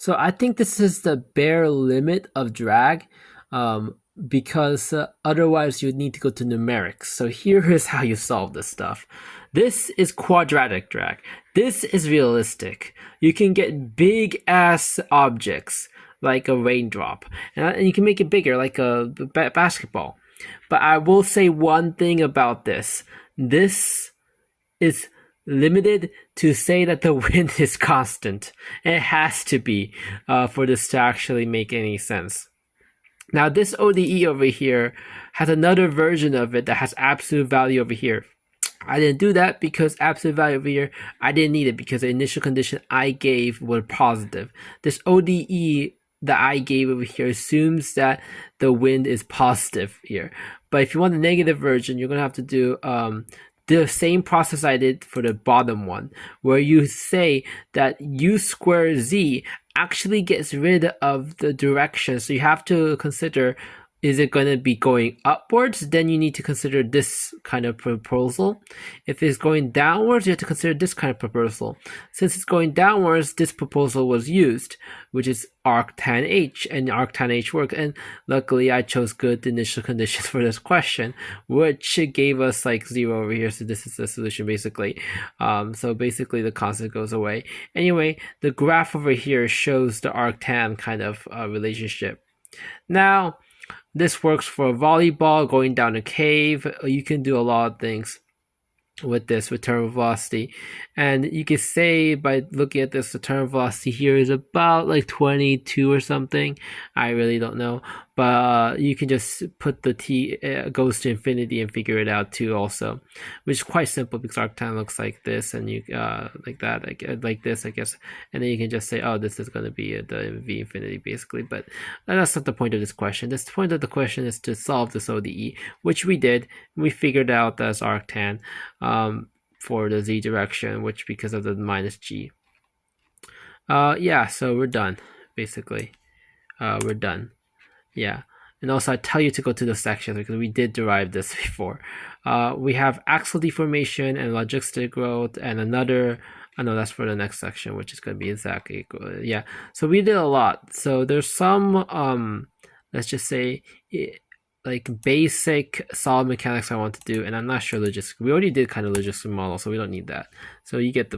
So I think this is the bare limit of drag, because otherwise you'd need to go to numerics. So here is how you solve this stuff. This is quadratic drag. This is realistic. You can get big ass objects like a raindrop, and you can make it bigger like a basketball. But I will say one thing about this. This is limited to say that the wind is constant. It has to be for this to actually make any sense. Now this ODE over here has another version of it that has absolute value over here. I didn't do that because absolute value over here, I didn't need it because the initial condition I gave was positive. This ODE that I gave over here assumes that the wind is positive here. But if you want the negative version, you're going to have to do the same process I did for the bottom one, where you say that u squared z actually gets rid of the direction. So you have to consider, is it going to be going upwards? Then you need to consider this kind of proposal. If it's going downwards, you have to consider this kind of proposal. Since it's going downwards, this proposal was used, which is arctan h, and arctan h worked. And luckily, I chose good initial conditions for this question, which gave us like 0 over here. So this is the solution basically. So basically, the constant goes away. Anyway, the graph over here shows the arctan kind of relationship. Now, this works for volleyball, going down a cave. You can do a lot of things with this, with terminal velocity. And you can say by looking at this, the terminal velocity here is about like 22 or something. I really don't know. But you can just put the t goes to infinity and figure it out too also, which is quite simple because arctan looks like this, and you like that, like this, I guess. And then you can just say, oh, this is going to be the v infinity basically. But that's not the point of this question. The point of the question is to solve this ODE, which we did. We figured out as arctan for the z direction, which because of the minus g. Yeah, so we're done basically. We're done. Yeah, and also I tell you to go to the sections because we did derive this before. We have axial deformation and logistic growth, and another, I know that's for the next section, which is going to be exactly equal. Yeah, so we did a lot. So there's some, let's just say, like basic solid mechanics I want to do, and I'm not sure logistics. We already did kind of logistic model, so we don't need that. So you get the